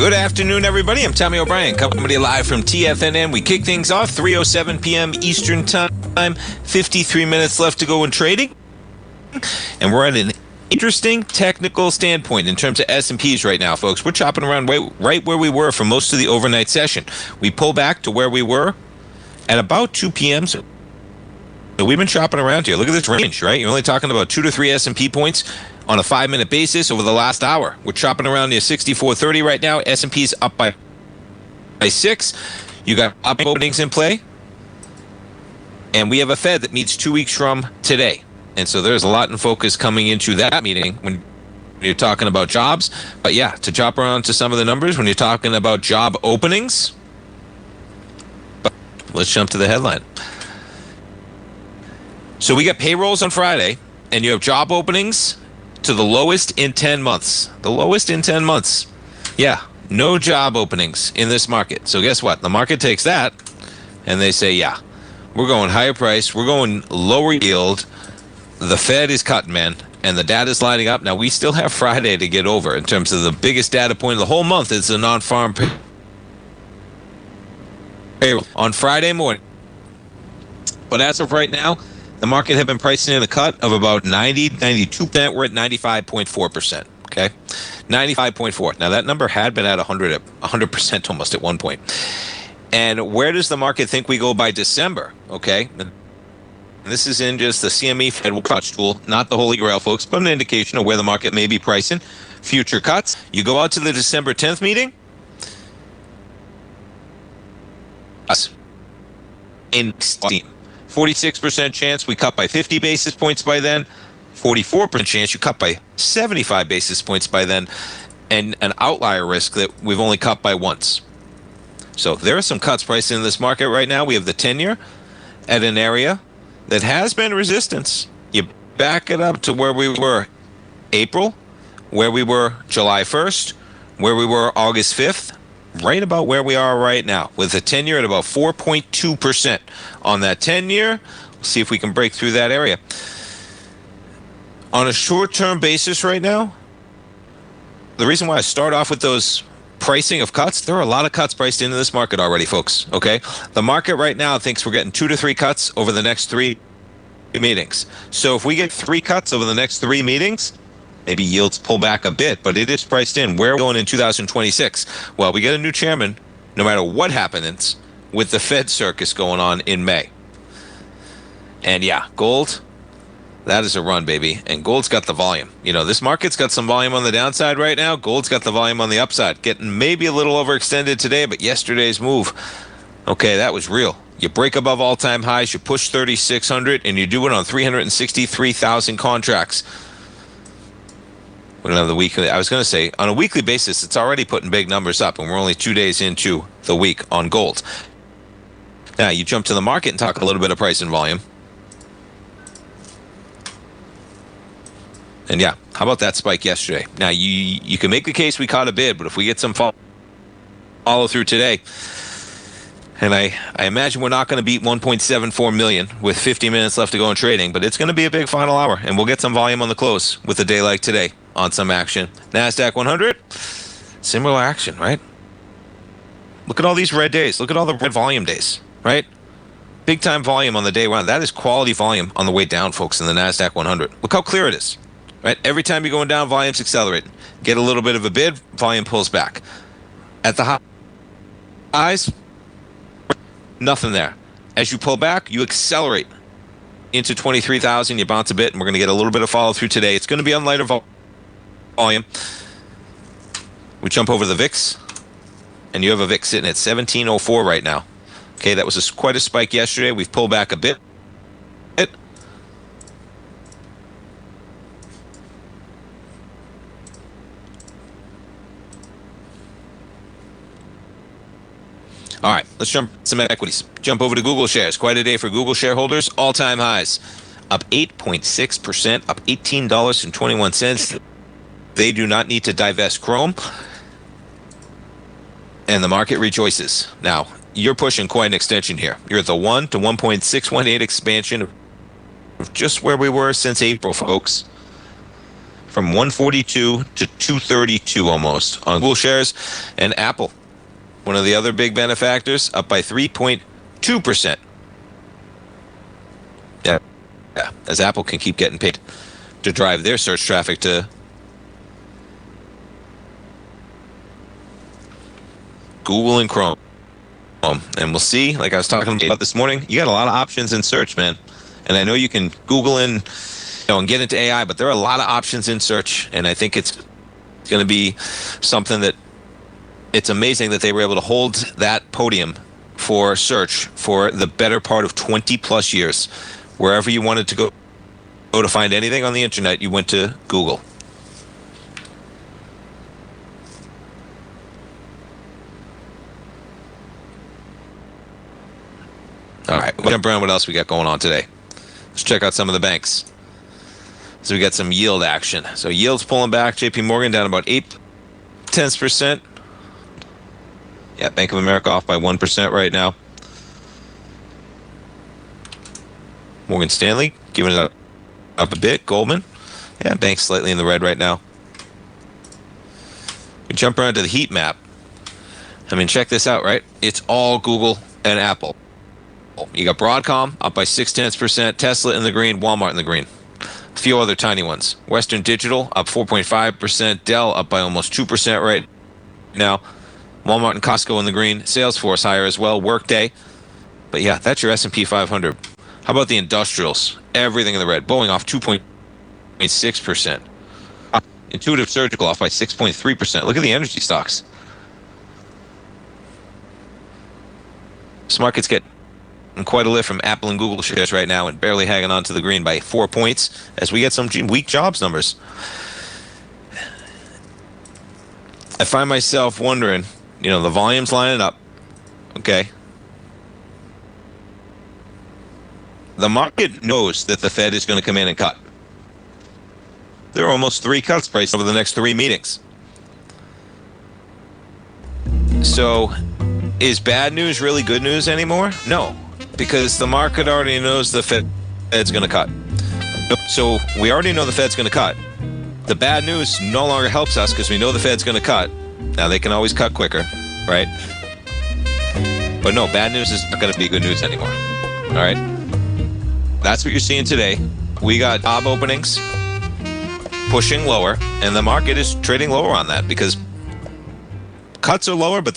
Good afternoon, everybody. I'm Tommy O'Brien, coming to you live from TFNN. We kick things off 3:07 p.m. Eastern Time. 53 minutes left to go in trading. And we're at an interesting technical standpoint in terms of S&Ps right now, folks. We're chopping around right where we were for most of the overnight session. We pull back to where we were at about 2 p.m. So we've been chopping around here. Look at this range, right? You're only talking about 2 to 3 S&P points on a 5-minute basis over the last hour. We're chopping around near 64.30 right now. S&P's up by 6. You got openings in play. And we have a Fed that meets 2 weeks from today. And so there's a lot in focus coming into that meeting when you're talking about jobs. But yeah, to chop around to some of the numbers, when you're talking about job openings, let's jump to the headline. So we got payrolls on Friday, and you have job openings to the lowest in 10 months. The lowest in 10 months. Yeah, no job openings in this market. So guess what? The market takes that, and they say, yeah, we're going higher price. We're going lower yield. The Fed is cutting, man, and the data is lining up. Now, we still have Friday to get over in terms of the biggest data point of the whole month is the non-farm payroll on Friday morning. But as of right now, the market had been pricing in a cut of about 92%. We're at 95.4%, okay? 95.4. Now, that number had been at 100% almost at one point. And where does the market think we go by December, okay? And this is in just the CME Fed Watch tool, not the Holy Grail, folks, but an indication of where the market may be pricing future cuts. You go out to the December 10th meeting. In 46% chance we cut by 50 basis points by then. 44% chance you cut by 75 basis points by then. And an outlier risk that we've only cut by once. So there are some cuts priced in this market right now. We have the 10-year at an area that has been resistance. You back it up to where we were April, where we were July 1st, where we were August 5th, right about where we are right now, with the 10-year at about 4.2% on that 10-year. We'll see if we can break through that area. On a short-term basis right now, the reason why I start off with those pricing of cuts, there are a lot of cuts priced into this market already, folks, okay? The market right now thinks we're getting 2 to 3 cuts over the next 3 meetings. So if we get 3 cuts over the next 3 meetings, maybe yields pull back a bit, but it is priced in. Where are we going in 2026? Well, we get a new chairman, no matter what happens, with the Fed circus going on in May. And yeah, gold, that is a run, baby. And gold's got the volume. You know, this market's got some volume on the downside right now. Gold's got the volume on the upside. Getting maybe a little overextended today, but yesterday's move, okay, that was real. You break above all-time highs, you push 3,600, and you do it on 363,000 contracts. The week, I was going to say, on a weekly basis, it's already putting big numbers up, and we're only 2 days into the week on gold. Now, you jump to the market and talk a little bit of price and volume. And yeah, how about that spike yesterday? Now, you can make the case we caught a bid, but if we get some follow through today, and I imagine we're not going to beat 1.74 million with 50 minutes left to go in trading, but it's going to be a big final hour, and we'll get some volume on the close with a day like today on some action. NASDAQ 100, similar action, right? Look at all these red days. Look at all the red volume days, right? Big time volume on the day one. That is quality volume on the way down, folks, in the NASDAQ 100. Look how clear it is, right? Every time you're going down, volume's accelerating. Get a little bit of a bid, volume pulls back. At the highs, nothing there. As you pull back, you accelerate into 23,000. You bounce a bit, and we're going to get a little bit of follow through today. It's going to be on lighter volume. We jump over the VIX, and you have a VIX sitting at 1704 right now. Okay, that was quite a spike yesterday. We've pulled back a bit. All right, let's jump some equities. Jump over to Google shares. Quite a day for Google shareholders. All-time highs. Up 8.6%, up $18.21. They do not need to divest Chrome. And the market rejoices. Now, you're pushing quite an extension here. You're at the 1 to 1.618 expansion of just where we were since April, folks. from 142 to 232 almost on Google shares. And Apple, one of the other big benefactors, up by 3.2%. Yeah, as Apple can keep getting paid to drive their search traffic to Google and Chrome. And we'll see, like I was talking about this morning, you got a lot of options in search, man. And I know you can Google and get into AI, but there are a lot of options in search. And I think it's going to be something that it's amazing that they were able to hold that podium for search for the better part of 20 plus years. Wherever you wanted to go to find anything on the internet, you went to Google. All right, we'll jump around. What else we got going on today? Let's check out some of the banks. So we got some yield action. So yield's pulling back. JP Morgan down about 0.8%. Yeah, Bank of America off by 1% right now. Morgan Stanley giving it up a bit. Goldman, yeah, bank's slightly in the red right now. We jump around to the heat map. I mean, check this out, right? It's all Google and Apple. You got Broadcom up by 0.6%, Tesla in the green, Walmart in the green. A few other tiny ones. Western Digital up 4.5%, Dell up by almost 2% right now. Walmart and Costco in the green, Salesforce higher as well, Workday. But yeah, that's your S&P 500. How about the industrials? Everything in the red. Boeing off 2.6%. Intuitive Surgical off by 6.3%. Look at the energy stocks. This market's getting quite a lift from Apple and Google shares right now and barely hanging on to the green by 4 points as we get some weak jobs numbers. I find myself wondering, the volume's lining up. Okay. The market knows that the Fed is going to come in and cut. There are almost 3 cuts priced over the next 3 meetings. So, is bad news really good news anymore? No, because the market already knows the Fed's going to cut. So, we already know the Fed's going to cut. The bad news no longer helps us because we know the Fed's going to cut. Now, they can always cut quicker, right? But no, bad news is not going to be good news anymore. All right? That's what you're seeing today. We got job openings pushing lower, and the market is trading lower on that because cuts are lower, but